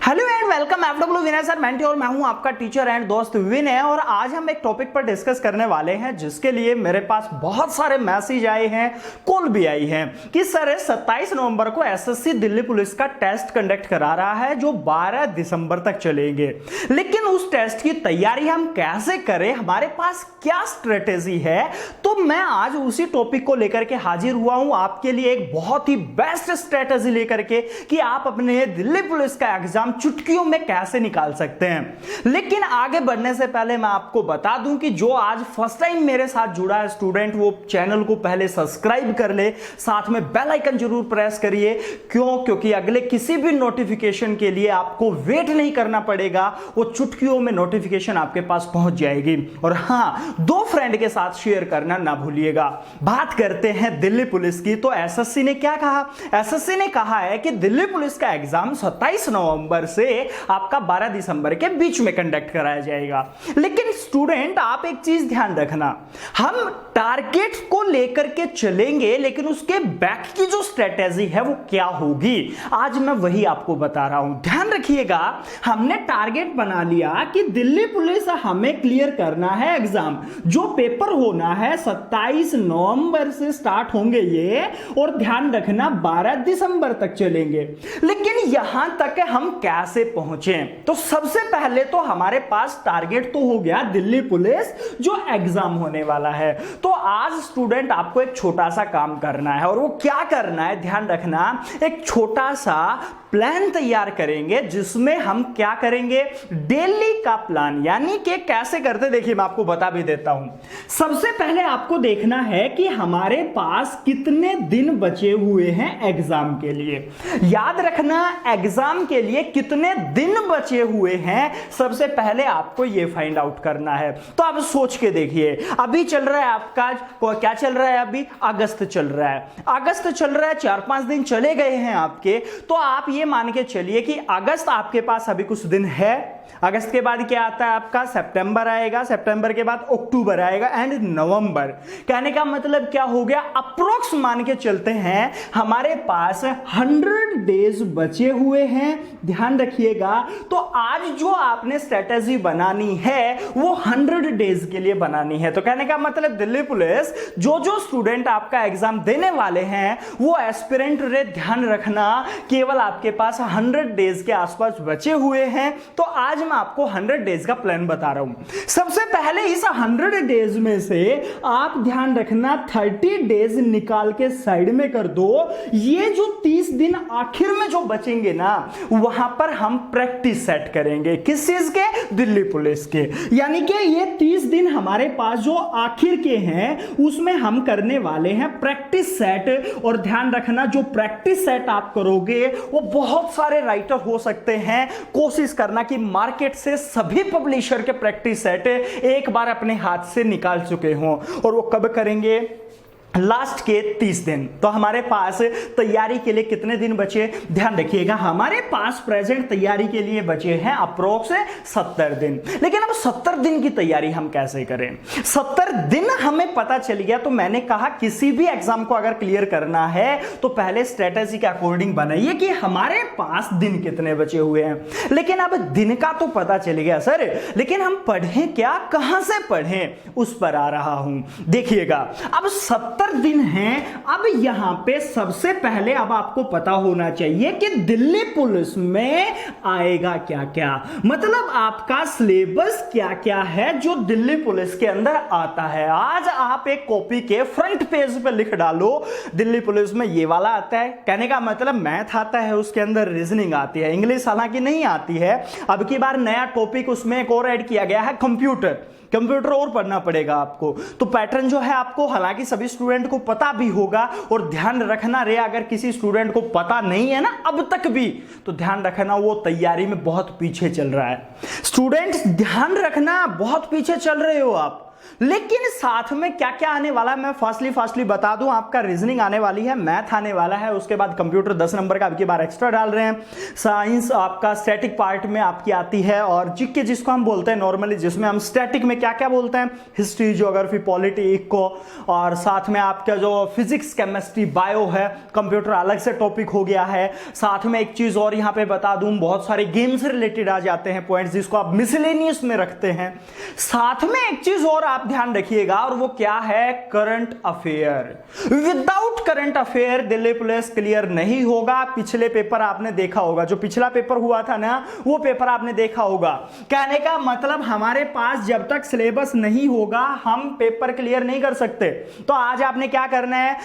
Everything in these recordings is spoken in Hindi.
Hello and welcome FW Vinay sir mentee और मैं हूं आपका टीचर एंड दोस्त विनय। और आज हम एक टॉपिक पर डिस्कस करने वाले हैं जिसके लिए मेरे पास बहुत सारे मैसेज आए हैं, कॉल भी आई है कि सर 27 नवंबर को एसएससी दिल्ली पुलिस का टेस्ट कंडक्ट करा रहा है जो 12 दिसंबर तक चलेंगे, लेकिन उस टेस्ट की तैयारी हम कैसे करें, हमारे पास क्या स्ट्रेटेजी है। तो मैं आज उसी टॉपिक को लेकर के हाजिर हुआ हूं आपके लिए एक बहुत ही बेस्ट स्ट्रेटेजी लेकर के कि आप अपने दिल्ली पुलिस का एग्जाम चुटकियों में कैसे निकाल सकते हैं। लेकिन आगे बढ़ने से पहले मैं आपको बता दूं कि जो आज फर्स्ट टाइम मेरे साथ जुड़ा है स्टूडेंट, वो चैनल को पहले सब्सक्राइब कर ले, साथ में बेल आइकन जरूर प्रेस करिए। क्योंकि अगले किसी भी नोटिफिकेशन के लिए आपको वेट नहीं करना पड़ेगा, वो चुटकियों में नोटिफिकेशन आपके पास पहुंच जाएगी। और हां, 2 फ्रेंड के साथ शेयर करना ना भूलिएगा। बात करते हैं दिल्ली पुलिस की। तो एसएससी ने क्या कहा? एसएससी ने कहा है कि दिल्ली पुलिस का एग्जाम 27 नवंबर से आपका 12 दिसंबर के बीच में कंडक्ट कराया जाएगा। लेकिन स्टूडेंट, आप एक चीज ध्यान रखना, हम टारगेट को लेकर के चलेंगे, लेकिन उसके बैक की जो स्ट्रेटेजी है वो क्या होगी, आज मैं वही आपको बता रहा हूं। ध्यान रखिएगा, हमने टारगेट बना लिया कि दिल्ली पुलिस हमें क्लियर करना है एग्जाम। जो पेपर होना है 27 नवंबर से स्टार्ट होंगे ये, और ध्यान रखना 12 दिसंबर तक चलेंगे। लेकिन यहां तक हम कैसे पहुंचे? तो सबसे पहले तो हमारे पास टारगेट तो हो गया दिल्ली पुलिस जो एग्जाम होने वाला है। तो आज स्टूडेंट आपको एक छोटा सा काम करना है, और वो क्या करना है ध्यान रखना, एक छोटा सा प्लान तैयार करेंगे जिसमें हम क्या करेंगे, डेली का प्लान। यानी कि कैसे करते, देखिए मैं आपको बता भी देता हूं। सबसे पहले आपको देखना है कि हमारे पास कितने दिन बचे हुए हैं एग्जाम के लिए। याद रखना, एग्जाम के लिए कितने दिन बचे हुए हैं, सबसे पहले आपको यह फाइंड आउट करना है। तो आप सोच के देखिए, अभी चल रहा है आपका क्या चल रहा है, अभी अगस्त चल रहा है। अगस्त चल रहा है, 4-5 दिन चले गए हैं आपके। तो आप ये मान के चलिए कि अगस्त आपके पास अभी कुछ दिन है। अगस्त के बाद क्या आता है आपका, सितंबर आएगा, सितंबर के बाद अक्टूबर आएगा एंड नवंबर। कहने का मतलब क्या हो गया, अप्रोक्स मान के चलते हैं हमारे पास 100 डेज बचे हुए हैं। ध्यान रखिएगा, तो आज जो आपने स्ट्रेटेजी बनानी है वो 100 डेज के लिए बनानी है। तो कहने का मतलब दिल्ली पुलिस जो स्टूडेंट आपका एग्जाम देने वाले हैं वो एस्पिरेंट रे, ध्यान रखना केवल आपके पास 100 डेज के आसपास बचे हुए हैं। तो आज मैं आपको 100 डेज का प्लान बता रहा हूं। सबसे पहले इस 100 डेज में से आप ध्यान रखना 30 डेज निकाल के साइड में कर दो। ये जो 30 दिन आखिर में जो बचेंगे ना, वहां पर हम प्रैक्टिस सेट करेंगे। किस चीज के? दिल्ली पुलिस के। यानी कि ये 30 दिन हमारे पास जो आखिर के हैं उसमें हम करने वाले हैं प्रैक्टिस सेट। और ध्यान रखना, जो प्रैक्टिस सेट आप करोगे वो बहुत सारे राइटर हो सकते हैं। कोशिश करना कि मार्केट से सभी पब्लिशर के प्रैक्टिस सेट एक बार अपने हाथ से निकाल चुके हों। और वो कब करेंगे? लास्ट के 30 दिन। तो हमारे पास तैयारी के लिए कितने दिन बचे, ध्यान रखिएगा, हमारे पास प्रेजेंट तैयारी के लिए बचे हैं अप्रोक्स 70 दिन। लेकिन अब 70 दिन की तैयारी हम कैसे करें? 70 दिन हमें पता चल गया। तो मैंने कहा किसी भी एग्जाम को अगर क्लियर करना है तो पहले स्ट्रेटेजी के अकॉर्डिंग बनाइए कि हमारे पास दिन कितने बचे हुए हैं। लेकिन अब दिन का तो पता चल गया सर, लेकिन हम पढ़ें क्या, कहां से पढ़ें, उस पर आ रहा हूं। देखिएगा, अब 70 दिन हैं। अब यहां पे सबसे पहले अब आपको पता होना चाहिए कि दिल्ली पुलिस में आएगा क्या क्या, मतलब आपका सिलेबस क्या क्या है जो दिल्ली पुलिस के अंदर आता है। आज आप एक कॉपी के फ्रंट पेज पे लिख डालो, दिल्ली पुलिस में ये वाला आता है। कहने का मतलब मैथ आता है, उसके अंदर रीजनिंग आती है, इंग्लिश हालांकि नहीं आती है। अब की बार नया टॉपिक उसमें एक और ऐड किया गया है, कंप्यूटर और पढ़ना पड़ेगा आपको। तो पैटर्न जो है आपको हालांकि सभी स्टूडेंट को पता भी होगा। और ध्यान रखना रे, अगर किसी स्टूडेंट को पता नहीं है ना अब तक भी, तो ध्यान रखना वो तैयारी में बहुत पीछे चल रहा है। स्टूडेंट्स ध्यान रखना, बहुत पीछे चल रहे हो आप। लेकिन साथ में क्या क्या आने वाला है मैं फास्टली बता दूं। आपका रीजनिंग आने वाली है, मैथ आने वाला है, उसके बाद कंप्यूटर 10 नंबर का आपकी बार एक्स्ट्रा डाल रहे हैं, साइंस आपका स्टैटिक पार्ट में आपकी आती है, और जीके जिसको हम बोलते हैं नॉर्मली, जिसमें हम स्टैटिक में क्या क्या बोलते हैं, हिस्ट्री, ज्योग्राफी, पॉलिटी, इको, और साथ में आपका जो फिजिक्स, केमिस्ट्री, बायो है, कंप्यूटर अलग से टॉपिक हो गया है। साथ में एक चीज और यहां पे बता दूं, बहुत सारे गेम से रिलेटेड आ जाते हैं पॉइंट्स जिसको आप मिसलेनियस में रखते हैं। साथ में एक चीज और आप ध्यान रखिएगा, और वो क्या है, current affair. Without current affair Delhi police clear नहीं होगा। पिछले पेपर आपने देखा होगा, जो पिछला पेपर हुआ था ना, वो पेपर आपने देखा होगा। कहने का मतलब हमारे पास जब तक सिलेबस नहीं होगा हम पेपर क्लियर नहीं कर सकते। तो आज आपने क्या करना है,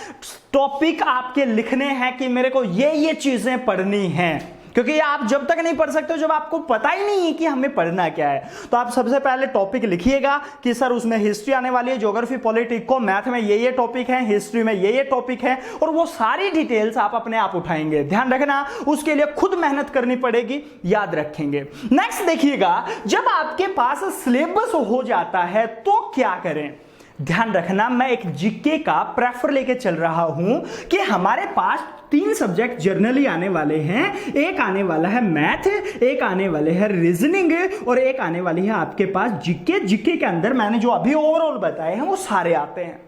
टॉपिक आपके लिखने हैं कि मेरे को ये चीजें पढ़नी हैं, क्योंकि आप जब तक नहीं पढ़ सकते हो जब आपको पता ही नहीं है कि हमें पढ़ना क्या है। तो आप सबसे पहले टॉपिक लिखिएगा कि सर उसमें हिस्ट्री आने वाली है, ज्योग्राफी, पॉलिटिक्स को, मैथ में ये टॉपिक है, हिस्ट्री में ये टॉपिक है, और वो सारी डिटेल्स आप अपने आप उठाएंगे। ध्यान रखना, उसके लिए खुद मेहनत करनी पड़ेगी, याद रखेंगे। नेक्स्ट देखिएगा, जब आपके पास सिलेबस हो जाता है तो क्या करें। ध्यान रखना, मैं एक जीके का प्रेफर लेके चल रहा हूं कि हमारे पास 3 सब्जेक्ट जर्नली आने वाले हैं। एक आने वाला है मैथ, एक आने वाले है रीजनिंग, और एक आने वाली है आपके पास जीके। जीके के अंदर मैंने जो अभी ओवरऑल बताए हैं वो सारे आते हैं।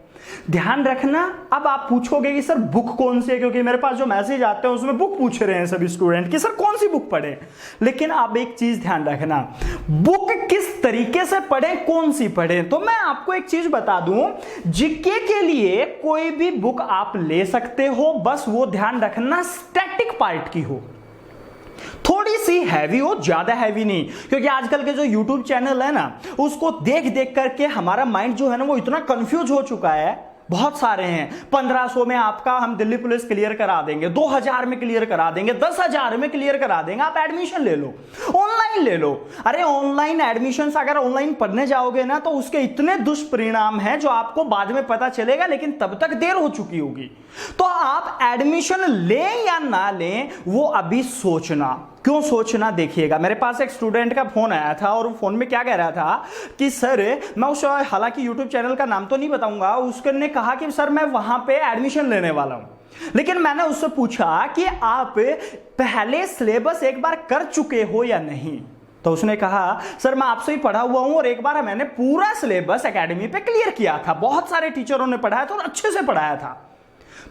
ध्यान रखना। अब आप पूछोगे कि सर बुक कौन सी है, क्योंकि मेरे पास जो मैसेज आते हैं उसमें बुक पूछ रहे हैं सभी स्टूडेंट कि सर कौन सी बुक पढ़ें। लेकिन आप एक चीज ध्यान रखना, बुक किस तरीके से पढ़ें, कौन सी पढ़ें। तो मैं आपको एक चीज बता दूं, जीके के लिए कोई भी बुक आप ले सकते हो, बस वो ध्यान रखना स्टैटिक पार्ट की हो, थोड़ी सी हैवी हो, ज्यादा हैवी नहीं। क्योंकि आजकल के जो YouTube चैनल है ना, उसको देख देख करके हमारा माइंड जो है ना वो इतना कंफ्यूज हो चुका है। बहुत सारे हैं, 1500 में आपका हम दिल्ली पुलिस क्लियर करा देंगे, 2000 में क्लियर करा देंगे, 10,000 में क्लियर करा देंगे। आप एडमिशन ले लो, ऑनलाइन ले लो। अरे ऑनलाइन एडमिशन, अगर ऑनलाइन पढ़ने जाओगे ना तो उसके इतने दुष्परिणाम हैं जो आपको बाद में पता चलेगा, लेकिन तब तक देर हो चुकी होगी। तो आप एडमिशन लें या ना लें वो अभी सोचना। क्यों सोचना, देखिएगा, मेरे पास एक स्टूडेंट का फोन आया था और फोन में क्या कह रहा था कि सर, मैं उस हालांकि यूट्यूब चैनल का नाम तो नहीं बताऊंगा, उसने कहा कि सर मैं वहां पे एडमिशन लेने वाला हूं। लेकिन मैंने उससे पूछा कि आप पहले सिलेबस एक बार कर चुके हो या नहीं। तो उसने कहा सर मैं आपसे ही पढ़ा हुआ हूं और एक बार मैंने पूरा सिलेबस एकेडमी पे क्लियर किया था, बहुत सारे टीचरों ने पढ़ाया था और अच्छे से पढ़ाया था।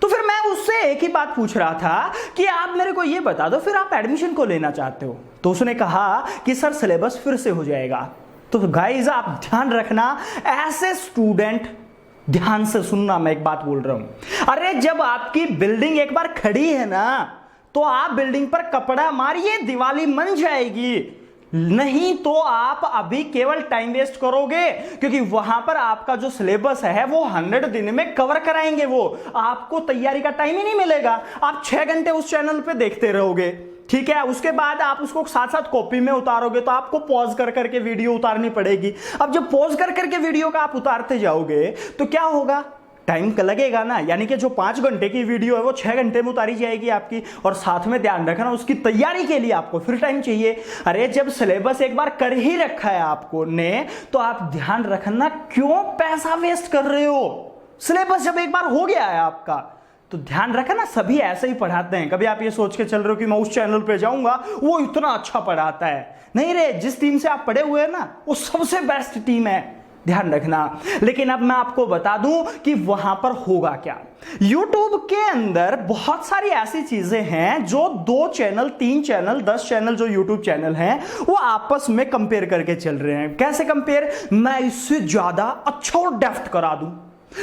तो फिर मैं उससे एक ही बात पूछ रहा था कि आप मेरे को ये बता दो, फिर आप एडमिशन को लेना चाहते हो। तो उसने कहा कि सर सिलेबस फिर से हो जाएगा। तो गाइस आप ध्यान रखना, ऐसे स्टूडेंट, ध्यान से सुनना, मैं एक बात बोल रहा हूं। अरे जब आपकी बिल्डिंग एक बार खड़ी है ना, तो आप बिल्डिंग पर कपड़ा मारिए, दिवाली मन जाएगी। नहीं तो आप अभी केवल टाइम वेस्ट करोगे, क्योंकि वहां पर आपका जो सिलेबस है वो 100 दिन में कवर कराएंगे, वो आपको तैयारी का टाइम ही नहीं मिलेगा। आप 6 घंटे उस चैनल पे देखते रहोगे, ठीक है। उसके बाद आप उसको साथ साथ कॉपी में उतारोगे तो आपको पॉज कर करके वीडियो उतारनी पड़ेगी। अब जब पॉज कर करके वीडियो का आप उतारते जाओगे तो क्या होगा, टाइम लगेगा ना। यानी कि जो 5 घंटे की वीडियो है वो 6 घंटे में उतारी जाएगी आपकी। और साथ में ध्यान रखना, उसकी तैयारी के लिए आपको फिर टाइम चाहिए। अरे जब सिलेबस एक बार कर ही रखा है आपको ने, तो आप ध्यान रखना, क्यों पैसा वेस्ट कर रहे हो। सिलेबस जब एक बार हो गया है आपका तो ध्यान रखना, सभी ऐसे ही पढ़ाते हैं। कभी आप ये सोच के चल रहे हो कि मैं उस चैनल पे जाऊंगा वो इतना अच्छा पढ़ाता है, नहीं रे, जिस टीम से आप पढ़े हुए हैं ना वो सबसे बेस्ट टीम है, ध्यान रखना। लेकिन अब मैं आपको बता दूं कि वहां पर होगा क्या। YouTube के अंदर बहुत सारी ऐसी चीजें हैं जो 2 चैनल, 3 चैनल, 10 चैनल जो YouTube चैनल हैं वो आपस में कंपेयर करके चल रहे हैं। कैसे कंपेयर, मैं इससे ज्यादा अच्छा और डेप्थ करा दूं,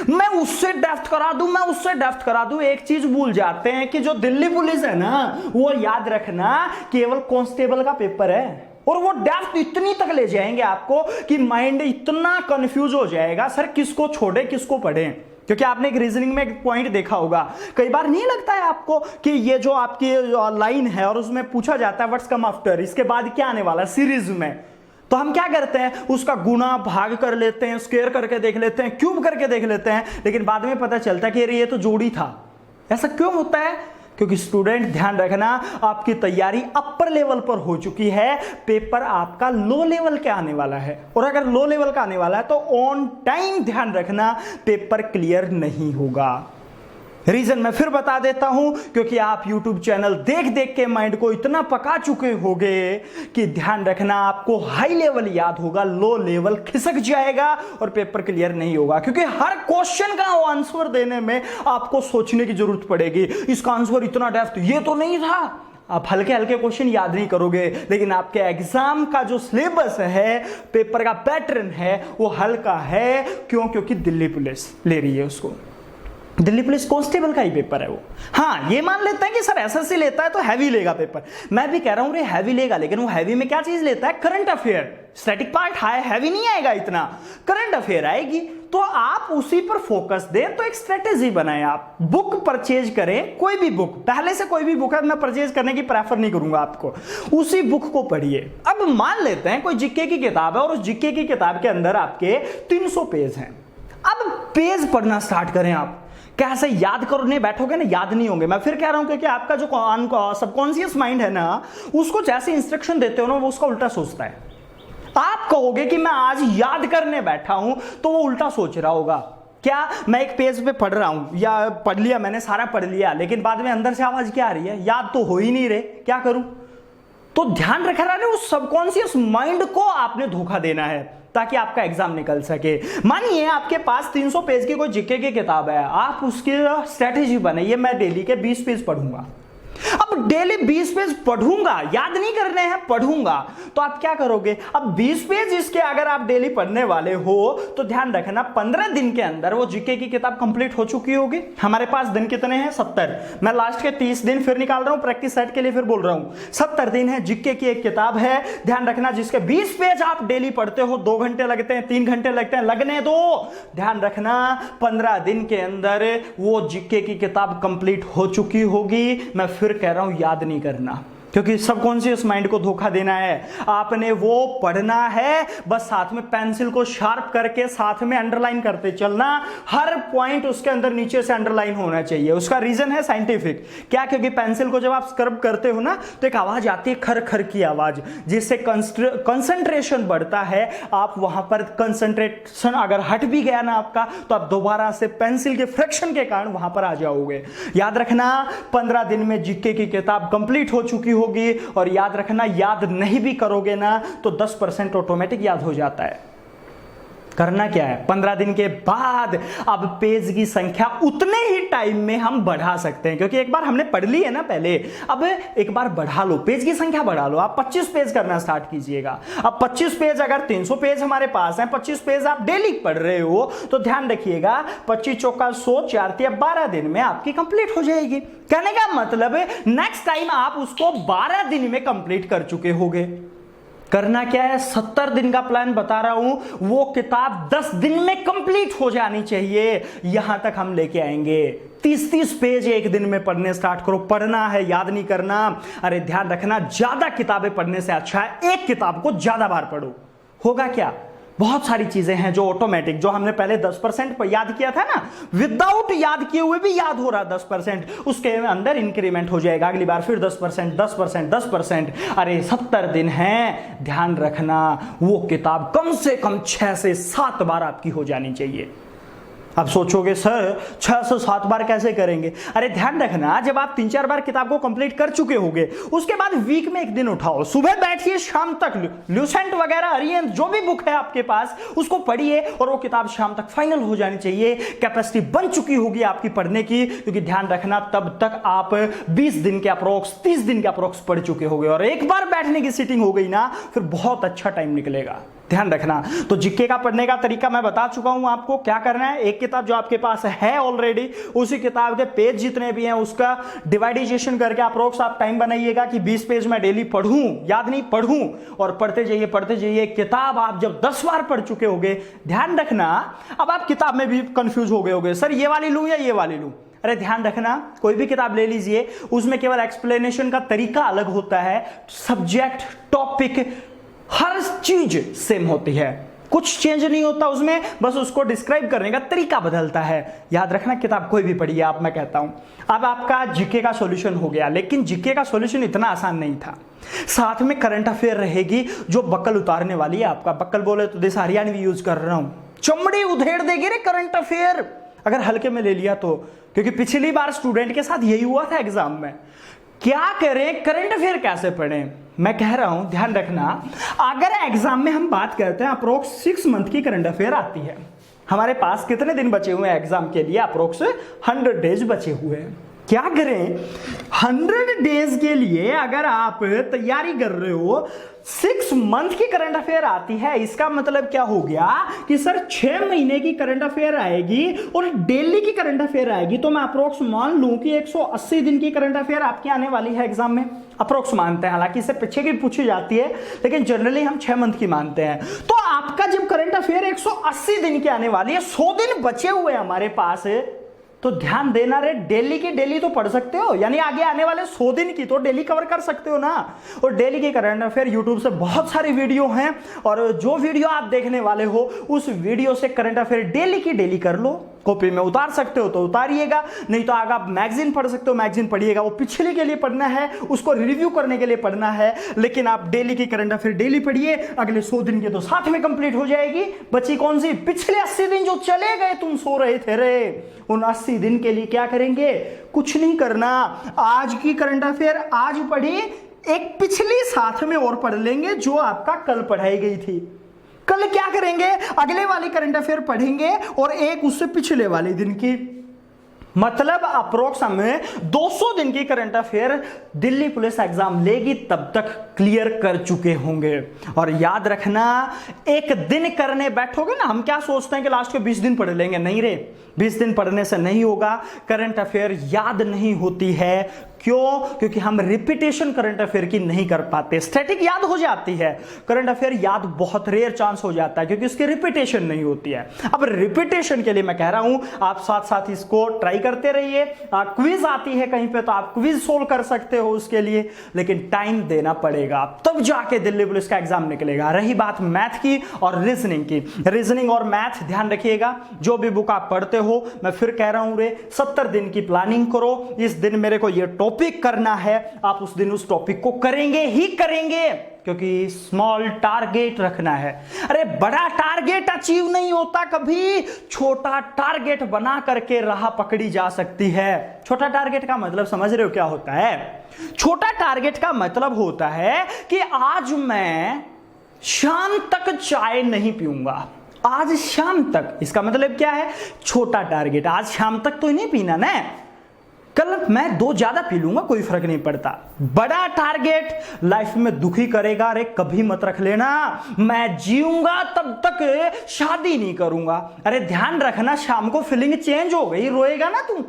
मैं उससे डेप्थ करा दूं, मैं उससे डेप्थ करा दूं। एक चीज भूल जाते हैं कि जो दिल्ली पुलिस है ना, वो याद रखना केवल कांस्टेबल का पेपर है, और वो डेप्थ इतनी तक ले जाएंगे आपको कि माइंड इतना कंफ्यूज हो जाएगा, सर किसको छोड़े किसको पढ़े। क्योंकि आपने एक रीजनिंग में एक पॉइंट देखा होगा, कई बार नहीं लगता है आपको कि ये जो आपकी लाइन है और उसमें पूछा जाता है व्हाट्स कम आफ्टर, इसके बाद क्या आने वाला सीरीज में, तो हम क्या करते हैं, उसका गुना भाग कर लेते हैं, स्क्वायर करके देख लेते हैं, क्यूब करके देख लेते हैं, लेकिन बाद में पता चलता है कि ये तो जोड़ी था। ऐसा क्यों होता है, क्योंकि स्टूडेंट ध्यान रखना, आपकी तैयारी अपर लेवल पर हो चुकी है, पेपर आपका लो लेवल का आने वाला है, और अगर लो लेवल का आने वाला है तो ऑन टाइम ध्यान रखना पेपर क्लियर नहीं होगा। रीजन मैं फिर बता देता हूं, क्योंकि आप YouTube चैनल देख देख के माइंड को इतना पका चुके होंगे कि ध्यान रखना आपको हाई लेवल याद होगा, लो लेवल खिसक जाएगा और पेपर क्लियर नहीं होगा, क्योंकि हर क्वेश्चन का आंसर देने में आपको सोचने की जरूरत पड़ेगी। इसका आंसर इतना डेप्थ ये तो नहीं था। आप हल्के हल्के क्वेश्चन याद नहीं करोगे, लेकिन आपके एग्जाम का जो सिलेबस है, पेपर का पैटर्न है, वो हल्का है। क्यों? क्योंकि दिल्ली पुलिस ले रही है उसको। दिल्ली पुलिस कांस्टेबल का ही पेपर है वो। हाँ, ये मान लेते हैं कि सर एसएससी लेता है तो हैवी लेगा पेपर। मैं भी कह रहा हूं रे हैवी लेगा, लेकिन वो हैवी में क्या चीज लेता है? Current affair. Static part high heavy नहीं आएगा इतना, करंट अफेयर आएगी। तो आप उसी पर फोकस दें, तो एक स्ट्रेटेजी बनाएं। आप बुक परचेज करें, कोई भी बुक, पहले से कोई भी बुक है, मैं परचेज करने की प्रेफर नहीं करूंगा आपको, उसी बुक को पढ़िए। अब मान लेते हैं कोई जीके की किताब है और उस जीके की किताब के अंदर आपके 300 पेज हैं। अब पेज पढ़ना स्टार्ट करें आप। कैसे याद करने बैठोगे ना, याद नहीं होंगे। मैं फिर कह रहा हूं क्योंकि आपका जो सबकॉन्शियस माइंड है ना, उसको जैसे इंस्ट्रक्शन देते हो ना, वो उसका उल्टा सोचता है। आप कहोगे कि मैं आज याद करने बैठा हूं, तो वो उल्टा सोच रहा होगा। क्या मैं एक पेज पे पढ़ रहा हूं, या पढ़ लिया मैंने, सारा पढ़ लिया, लेकिन बाद में अंदर से आवाज क्या आ रही है? याद तो हो ही नहीं रहे, क्या करूं? तो ध्यान रखना है, उस सबकॉन्शियस माइंड को आपने धोखा देना है ताकि आपका एग्जाम निकल सके। मानिए आपके पास 300 पेज की कोई जीके की किताब है, आप उसकी स्ट्रेटेजी बनाइए, मैं डेली के 20 पेज पढ़ूंगा। अब डेली 20 पेज पढ़ूंगा, याद नहीं करने हैं, पढ़ूंगा, तो आप क्या करोगे? अब 20 पेज इसके अगर आप डेली पढ़ने वाले हो तो ध्यान रखना 15 दिन के अंदर वो जीके की किताब कंप्लीट हो चुकी होगी। हमारे पास दिन कितने हैं? 70। मैं लास्ट के 30 दिन फिर निकाल रहा हूं, प्रैक्टिस सेट के लिए फिर बोल रहा हूं। 70 दिन है, जीके की एक किताब है, ध्यान रखना, जिसके 20 पेज आप डेली पढ़ते हो। 2 घंटे लगते हैं, 3 घंटे लगते हैं, लगने दो। ध्यान रखना 15 दिन के अंदर वो जीके की किताब कंप्लीट हो चुकी होगी। मैं फिर कह रहा हूं याद नहीं करना, क्योंकि सबकॉन्शियस माइंड को धोखा देना है। आपने वो पढ़ना है, बस साथ में पेंसिल को शार्प करके साथ में अंडरलाइन करते चलना। हर पॉइंट उसके अंदर नीचे से अंडरलाइन होना चाहिए। उसका रीजन है साइंटिफिक। क्या? क्योंकि पेंसिल को जब आप स्क्रब करते हो ना, तो एक आवाज आती है, खर खर की आवाज, जिससे कंसंट्रेशन बढ़ता है। आप वहां पर कंसंट्रेशन अगर हट भी गया ना आपका, तो आप दोबारा से पेंसिल के फ्रिक्शन के कारण वहां पर आ जाओगे। याद रखना 15 दिन में जीके की किताब कंप्लीट हो चुकी होगी। और याद रखना, याद नहीं भी करोगे ना तो 10% ऑटोमेटिक याद हो जाता है। करना क्या है? 15 दिन के बाद अब पेज की संख्या उतने ही टाइम में हम बढ़ा सकते हैं, क्योंकि एक बार हमने पढ़ ली है ना पहले। अब एक बार बढ़ा लो, पेज की संख्या बढ़ा लो। आप 25 पेज करना स्टार्ट कीजिएगा। अब 25 पेज, अगर 300 पेज हमारे पास है, 25 पेज आप डेली पढ़ रहे हो, तो ध्यान रखिएगा 25 चौका 100, 4 या 12 दिन में आपकी कंप्लीट हो जाएगी। कहने का मतलब नेक्स्ट टाइम आप उसको 12 दिन में कंप्लीट कर चुके होंगे। करना क्या है? 70 दिन का प्लान बता रहा हूं, वो किताब 10 दिन में कंप्लीट हो जानी चाहिए। यहां तक हम लेके आएंगे। 30-30 पेज एक दिन में पढ़ने स्टार्ट करो। पढ़ना है, याद नहीं करना। अरे ध्यान रखना, ज्यादा किताबें पढ़ने से अच्छा है एक किताब को ज्यादा बार पढ़ो। होगा क्या? बहुत सारी चीजें हैं जो ऑटोमेटिक, जो हमने पहले 10% पर याद किया था ना, विदाउट याद किए हुए भी याद हो रहा 10%, उसके अंदर इंक्रीमेंट हो जाएगा। अगली बार फिर 10%, 10%, 10%। अरे 70 दिन हैं, ध्यान रखना वो किताब कम से कम 6 से 7 बार आपकी हो जानी चाहिए। अब सोचोगे सर 6 से 7 बार कैसे करेंगे? अरे ध्यान रखना, जब आप 3-4 बार किताब को कंप्लीट कर चुके होंगे, उसके बाद वीक में एक दिन उठाओ, सुबह बैठिए, शाम तक ल्यूसेंट वगैरह, अरिहंत जो भी बुक है आपके पास उसको पढ़िए, और वो किताब शाम तक फाइनल हो जानी चाहिए। कैपेसिटी बन चुकी होगी आपकी पढ़ने की, क्योंकि ध्यान रखना तब तक आप 20 दिन के अप्रोक्स, 30 दिन के अप्रोक्स पढ़ चुके होंगे। और एक बार बैठने की सीटिंग हो गई ना, फिर बहुत अच्छा टाइम निकलेगा। ध्यान रखना। तो जीके का पढ़ने का तरीका मैं बता चुका हूं आपको। क्या करना है? एक किताब जो आपके पास है ऑलरेडी, उसी किताब के पेज जितने भी हैं उसका डिवाइडेशन करके अप्रोक्स आप टाइम बनाइएगा कि 20 पेज मैं डेली पढ़ूं, याद नहीं पढ़ूं, और पढ़ते जाइए पढ़ते जाइए। किताब आप जब 10 बार पढ़ चुके होंगे, ध्यान रखना अब आप किताब में भी कंफ्यूज हो गए होंगे, सर ये वाली लूं या ये वाली लूं। अरे ध्यान रखना, कोई भी किताब ले लीजिए, उसमें केवल एक्सप्लेनेशन का तरीका अलग होता है, सब्जेक्ट, टॉपिक, हर चीज सेम होती है। कुछ चेंज नहीं होता उसमें, बस उसको डिस्क्राइब करने का तरीका बदलता है। याद रखना, किताब कोई भी पढ़िए आप, मैं कहता हूं। अब आपका जीके का सॉल्यूशन हो गया, लेकिन जीके का सॉल्यूशन इतना आसान नहीं था। साथ में करंट अफेयर रहेगी जो बक्कल उतारने वाली है आपका। बक्कल बोले तो देश हरियाणवी यूज कर रहा हूं, चमड़ी उधेड़ देगी रे करंट अफेयर अगर हल्के में ले लिया तो। क्योंकि पिछली बार स्टूडेंट के साथ यही हुआ था एग्जाम में। क्या करें, करंट अफेयर कैसे पढ़ें? मैं कह रहा हूं ध्यान रखना, अगर एग्जाम में हम बात करते हैं अप्रोक्स 6 मंथ की करंट अफेयर आती है। हमारे पास कितने दिन बचे हुए हैं एग्जाम के लिए? अप्रोक्स 100 डेज बचे हुए हैं। क्या करें, 100 डेज के लिए अगर आप तैयारी कर रहे हो, 6 मंथ की करंट अफेयर आती है, इसका मतलब क्या हो गया कि सर 6 महीने की करंट अफेयर आएगी और डेली की करंट अफेयर आएगी। तो मैं अप्रोक्स मान लूं कि 180 दिन की करंट अफेयर आपकी आने वाली है एग्जाम में। अप्रोक्स मानते हैं, हालांकि इससे पीछे की पूछी जाती है, लेकिन जनरली हम 6 मंथ की मानते हैं। तो आपका जब करंट अफेयर 180 दिन की आने वाली है, 100 दिन बचे हुए हमारे पास, तो ध्यान देना रे, डेली की डेली तो पढ़ सकते हो, यानी आगे आने वाले 100 दिन की तो डेली कवर कर सकते हो ना। और डेली की करंट अफेयर यूट्यूब से बहुत सारी वीडियो हैं, और जो वीडियो आप देखने वाले हो उस वीडियो से करंट अफेयर डेली की डेली कर लो। कॉपी में उतार सकते हो तो उतारिएगा, नहीं तो आगे आप मैगजीन पढ़ सकते हो, मैगजीन पढ़िएगा। वो पिछले के लिए पढ़ना है, उसको रिव्यू करने के लिए पढ़ना है, लेकिन आप डेली की करंट अफेयर डेली पढ़िए। अगले 100 दिन के तो साथ में कंप्लीट हो जाएगी। बची कौन सी? पिछले 80 दिन जो चले गए, तुम सो रहे थे रे, उन 80 दिन के लिए क्या करेंगे? कुछ नहीं करना। आज की करंट अफेयर आज पढ़ी, एक पिछली साथ में और पढ़ लेंगे जो आपका कल पढ़ाई गई थी। कल क्या करेंगे? अगले वाली करंट अफेयर पढ़ेंगे और एक उससे पिछले वाले दिन की। मतलब अप्रोक्स हमें 200 दिन की current affair Delhi police exam लेगी तब तक क्लियर कर चुके होंगे। और याद रखना, एक दिन करने बैठोगे ना, हम क्या सोचते हैं कि लास्ट के 20 दिन पढ़ लेंगे, नहीं रे, 20 दिन पढ़ने से नहीं होगा। करंट अफेयर याद नहीं होती है। क्यों? क्योंकि हम रिपीटेशन करंट अफेयर की नहीं कर पाते। स्टैटिक याद हो जाती है, करंट अफेयर याद बहुत रेयर चांस हो जाता है क्योंकि उसकी रिपीटेशन नहीं होती है। अब रिपीटेशन के लिए मैं कह रहा हूं आप साथ साथ इसको ट्राई करते रहिए। क्विज आती है कहीं पे तो आप क्विज सोल्व कर सकते हो उसके लिए, लेकिन टाइम देना पड़ेगा, तब जाके दिल्ली पुलिस का एग्जाम निकलेगा। रही बात मैथ की और रीजनिंग की, रीजनिंग और मैथ ध्यान रखिएगा, जो भी बुक आप पढ़ते हो, मैं फिर कह रहा हूं रे, 70 दिन की प्लानिंग करो। इस दिन मेरे को ये टॉपिक करना है, आप उस दिन उस टॉपिक को करेंगे ही करेंगे, क्योंकि स्मॉल टारगेट रखना है। अरे बड़ा टारगेट अचीव नहीं होता कभी, छोटा टारगेट बना करके राह पकड़ी जा सकती है। छोटा टारगेट का मतलब समझ रहे हो क्या होता है? छोटा टारगेट का मतलब होता है कि आज मैं शाम तक चाय नहीं पीऊंगा, आज शाम तक। इसका मतलब क्या है? छोटा टारगेट, आज शाम तक तो नहीं पीना ना, कल मैं 2 ज्यादा पी लूंगा, कोई फर्क नहीं पड़ता। बड़ा टारगेट लाइफ में दुखी करेगा। अरे कभी मत रख लेना, मैं जीऊंगा तब तक शादी नहीं करूंगा। अरे ध्यान रखना, शाम को फीलिंग चेंज हो गई, रोएगा ना तुम।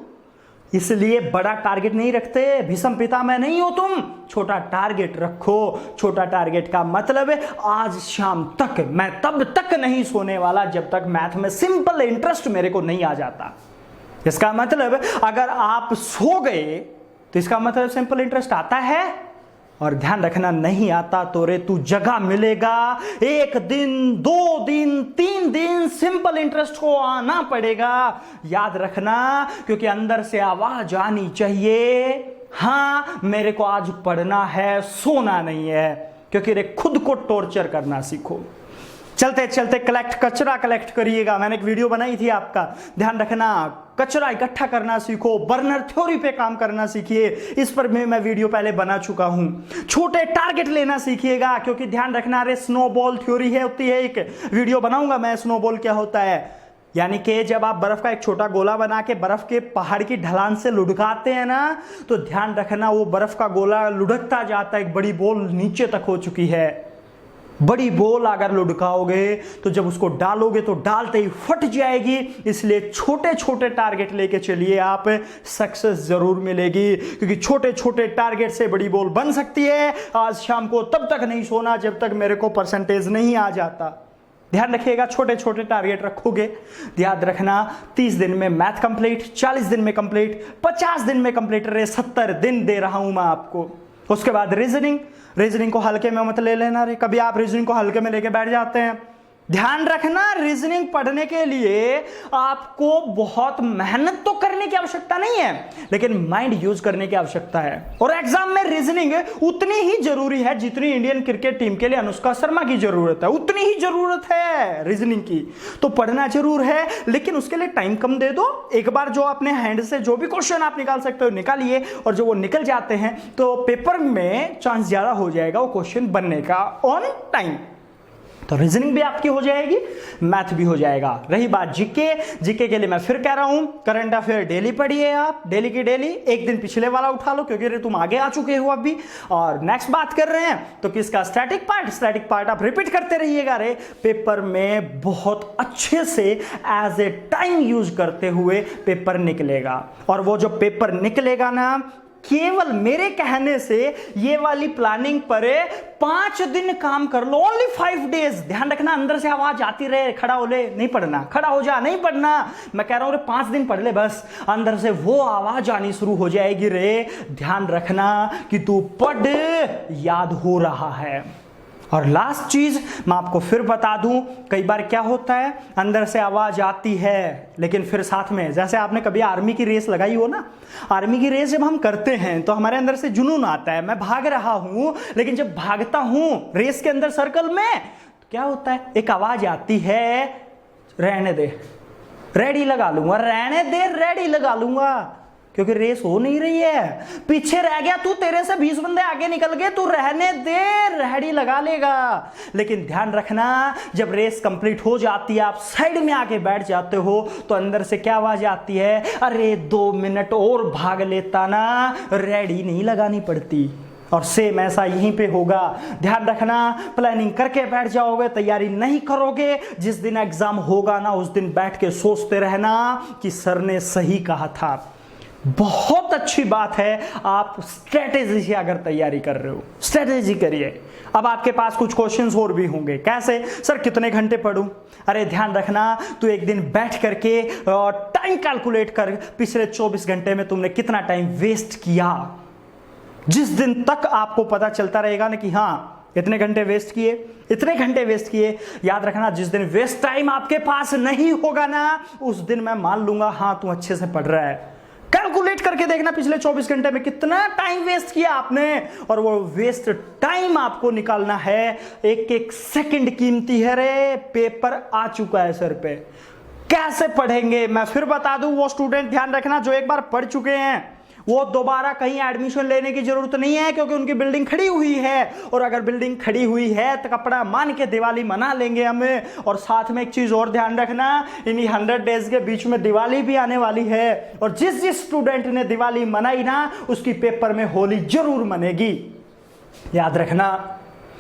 इसलिए बड़ा टारगेट नहीं रखते, भीष्म पितामह नहीं हो तुम। छोटा टारगेट रखो। छोटा टारगेट का मतलब है आज शाम तक मैं तब तक नहीं सोने वाला जब तक मैथ में सिंपल इंटरेस्ट मेरे को नहीं आ जाता। इसका मतलब अगर आप सो गए तो इसका मतलब सिंपल इंटरेस्ट आता है, और ध्यान रखना नहीं आता तो रे तू जगह मिलेगा। 1 दिन 2 दिन 3 दिन सिंपल इंटरेस्ट को आना पड़ेगा, याद रखना, क्योंकि अंदर से आवाज आनी चाहिए, हाँ मेरे को आज पढ़ना है, सोना नहीं है। क्योंकि रे खुद को टॉर्चर करना सीखो। चलते चलते कचरा कलेक्ट करिएगा। मैंने एक वीडियो बनाई थी आपका, ध्यान रखना, कचरा इकट्ठा करना सीखो। बर्नर थ्योरी पे काम करना सीखिए, इस पर मैं वीडियो पहले बना चुका हूं। छोटे टारगेट लेना सीखिएगा, क्योंकि ध्यान रखना, अरे स्नोबॉल थ्योरी है होती है, एक वीडियो बनाऊंगा मैं, स्नोबॉल क्या होता है। यानी कि जब आप बर्फ का एक छोटा गोला बना के बर्फ के पहाड़ की ढलान से लुढ़काते हैं ना, तो ध्यान रखना वो बर्फ का गोला लुढ़कता जाता है, एक बड़ी बॉल नीचे तक हो चुकी है। बड़ी बॉल अगर लुढ़काओगे तो जब उसको डालोगे तो डालते ही फट जाएगी। इसलिए छोटे छोटे टारगेट लेके चलिए, आप सक्सेस जरूर मिलेगी, क्योंकि छोटे छोटे टारगेट से बड़ी बॉल बन सकती है। आज शाम को तब तक नहीं सोना जब तक मेरे को परसेंटेज नहीं आ जाता। ध्यान रखिएगा, छोटे छोटे टारगेट रखोगे। याद रखना, 30 दिन में मैथ कंप्लीट, 40 दिन में कंप्लीट, 50 दिन में कंप्लीट, 70 दिन दे रहा हूं मैं आपको। उसके बाद रीजनिंग को हल्के में मत ले लेना रे। कभी आप रीजनिंग को हल्के में लेके बैठ जाते हैं ध्यान रखना, रीजनिंग पढ़ने के लिए आपको बहुत मेहनत तो करने की आवश्यकता नहीं है, लेकिन माइंड यूज करने की आवश्यकता है। और एग्जाम में रीजनिंग उतनी ही जरूरी है जितनी इंडियन क्रिकेट टीम के लिए अनुष्का शर्मा की जरूरत है, उतनी ही जरूरत है रीजनिंग की। तो पढ़ना जरूर है, लेकिन उसके लिए टाइम कम दे दो। एक बार जो अपने हैंड से जो भी क्वेश्चन आप निकाल सकते हो निकालिए, और जो वो निकल जाते हैं तो पेपर में चांस ज्यादा हो जाएगा वो क्वेश्चन बनने का ऑन टाइम। तो रीजनिंग भी आपकी हो जाएगी, मैथ भी हो जाएगा। रही बात जीके के लिए मैं फिर कह रहा हूं, करंट अफेयर डेली पढ़िए आप, डेली की डेली। एक दिन पिछले वाला उठा लो क्योंकि तुम आगे आ चुके हो अभी। और नेक्स्ट बात कर रहे हैं तो किसका, स्टैटिक पार्ट आप रिपीट करते रहिएगा। रे पेपर में बहुत अच्छे से एज ए टाइम यूज करते हुए पेपर निकलेगा। और वो जो पेपर निकलेगा ना, केवल मेरे कहने से ये वाली प्लानिंग पर 5 दिन काम कर लो, ओनली 5 डेज। ध्यान रखना, अंदर से आवाज आती रहे खड़ा हो ले, नहीं पढ़ना, खड़ा हो जा, नहीं पढ़ना। मैं कह रहा हूं 5 दिन पढ़ ले बस, अंदर से वो आवाज आनी शुरू हो जाएगी रे, ध्यान रखना कि तू पढ़, याद हो रहा है। और लास्ट चीज मैं आपको फिर बता दूं, कई बार क्या होता है, अंदर से आवाज आती है लेकिन फिर साथ में, जैसे आपने कभी आर्मी की रेस लगाई हो ना, आर्मी की रेस जब हम करते हैं तो हमारे अंदर से जुनून आता है, मैं भाग रहा हूं, लेकिन जब भागता हूं रेस के अंदर सर्कल में तो क्या होता है, एक आवाज आती है, रहने दे, रेडी लगा लूंगा, रहने दे, रेडी लगा लूंगा, क्योंकि रेस हो नहीं रही है, पीछे रह गया तू, तेरे से 20 बंदे आगे निकल गए, तू रहने दे, रेडी लगा लेगा। लेकिन ध्यान रखना, जब रेस कंप्लीट हो जाती है, आप साइड में आके बैठ जाते हो, तो अंदर से क्या आवाज आती है, अरे 2 मिनट और भाग लेता ना, रेडी नहीं लगानी पड़ती। और सेम ऐसा यहीं पे होगा, ध्यान रखना, प्लानिंग करके बैठ जाओगे, तैयारी नहीं करोगे, जिस दिन एग्जाम होगा ना उस दिन बैठ के सोचते रहना कि सर ने सही कहा था। बहुत अच्छी बात है, आप स्ट्रेटेजी से अगर तैयारी कर रहे हो, स्ट्रेटेजी करिए। अब आपके पास कुछ क्वेश्चंस और भी होंगे, कैसे सर, कितने घंटे पढूं? अरे ध्यान रखना, तू एक दिन बैठ करके टाइम कैलकुलेट कर, पिछले 24 घंटे में तुमने कितना टाइम वेस्ट किया। जिस दिन तक आपको पता चलता रहेगा ना कि हाँ इतने घंटे वेस्ट किए, इतने घंटे वेस्ट किए, याद रखना जिस दिन वेस्ट टाइम आपके पास नहीं होगा ना, उस दिन मैं मान लूंगा हाँ तू अच्छे से पढ़ रहा है। कैलकुलेट करके देखना पिछले 24 घंटे में कितना टाइम वेस्ट किया आपने, और वो वेस्ट टाइम आपको निकालना है। एक एक सेकंड कीमती है रे, पेपर आ चुका है सर पे। कैसे पढ़ेंगे मैं फिर बता दूं, वो स्टूडेंट ध्यान रखना जो एक बार पढ़ चुके हैं वो दोबारा कहीं एडमिशन लेने की जरूरत नहीं है, क्योंकि उनकी बिल्डिंग खड़ी हुई है। और अगर बिल्डिंग खड़ी हुई है तो कपड़ा मान के दिवाली मना लेंगे हमें। और साथ में एक चीज और ध्यान रखना, इन्हीं 100 डेज के बीच में दिवाली भी आने वाली है, और जिस जिस स्टूडेंट ने दिवाली मनाई ना उसकी पेपर में होली जरूर मनेगी, याद रखना।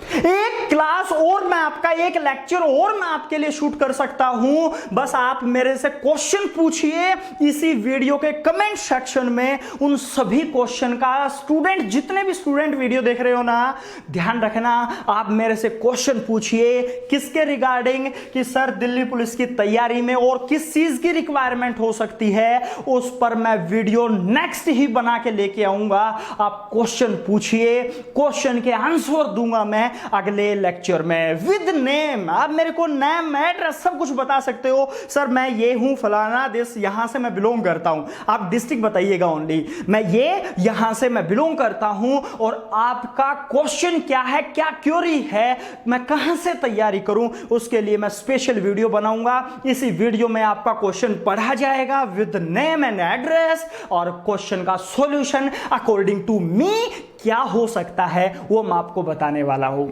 एक क्लास और मैं आपका, एक लेक्चर और मैं आपके लिए शूट कर सकता हूं, बस आप मेरे से क्वेश्चन पूछिए इसी वीडियो के कमेंट सेक्शन में। उन सभी क्वेश्चन का स्टूडेंट, जितने भी स्टूडेंट वीडियो देख रहे हो ना, ध्यान रखना, आप मेरे से क्वेश्चन पूछिए किसके रिगार्डिंग, कि सर दिल्ली पुलिस की तैयारी में और किस चीज की रिक्वायरमेंट हो सकती है, उस पर मैं वीडियो नेक्स्ट ही बना के लेके आऊंगा। आप क्वेश्चन पूछिए, क्वेश्चन के आंसर दूंगा मैं अगले लेक्चर में विद नेम। आप मेरे को नेम, एड्रेस सब कुछ बता सकते हो, सर मैं ये हूं फलाना देश, यहां से मैं बिलोंग करता हूं, आप डिस्ट्रिक्ट बताइएगा ओनली, मैं ये यहां से मैं बिलोंग करता हूं, और आपका क्वेश्चन क्या है, क्या क्यूरी है, मैं कहां से तैयारी करूं, उसके लिए मैं स्पेशल वीडियो बनाऊंगा। इसी वीडियो में आपका क्वेश्चन पढ़ा जाएगा विद नेम एंड एड्रेस, और क्वेश्चन का सॉल्यूशन अकॉर्डिंग टू मी क्या हो सकता है वो मैं आपको बताने वाला हूं।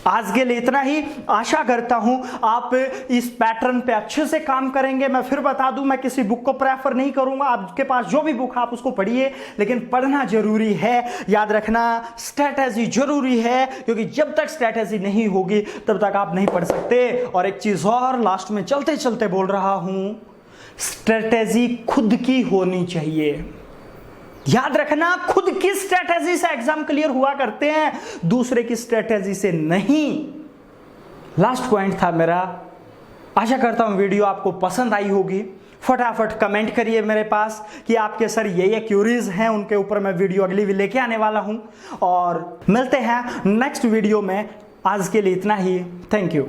आज के लिए इतना ही, आशा करता हूं आप इस पैटर्न पे अच्छे से काम करेंगे। मैं फिर बता दूं, मैं किसी बुक को प्रेफर नहीं करूंगा, आपके पास जो भी बुक आप उसको पढ़िए, लेकिन पढ़ना जरूरी है। याद रखना, स्ट्रेटेजी जरूरी है, क्योंकि जब तक स्ट्रेटेजी नहीं होगी तब तक आप नहीं पढ़ सकते। और एक चीज और लास्ट में चलते चलते बोल रहा हूं, स्ट्रेटेजी खुद की होनी चाहिए। याद रखना, खुद की स्ट्रेटेजी से एग्जाम क्लियर हुआ करते हैं, दूसरे की स्ट्रेटेजी से नहीं। लास्ट पॉइंट था मेरा। आशा करता हूं वीडियो आपको पसंद आई होगी। फटाफट कमेंट करिए मेरे पास कि आपके सर ये क्यूरीज हैं, उनके ऊपर मैं वीडियो अगली भी लेके आने वाला हूं, और मिलते हैं नेक्स्ट वीडियो में। आज के लिए इतना ही, थैंक यू।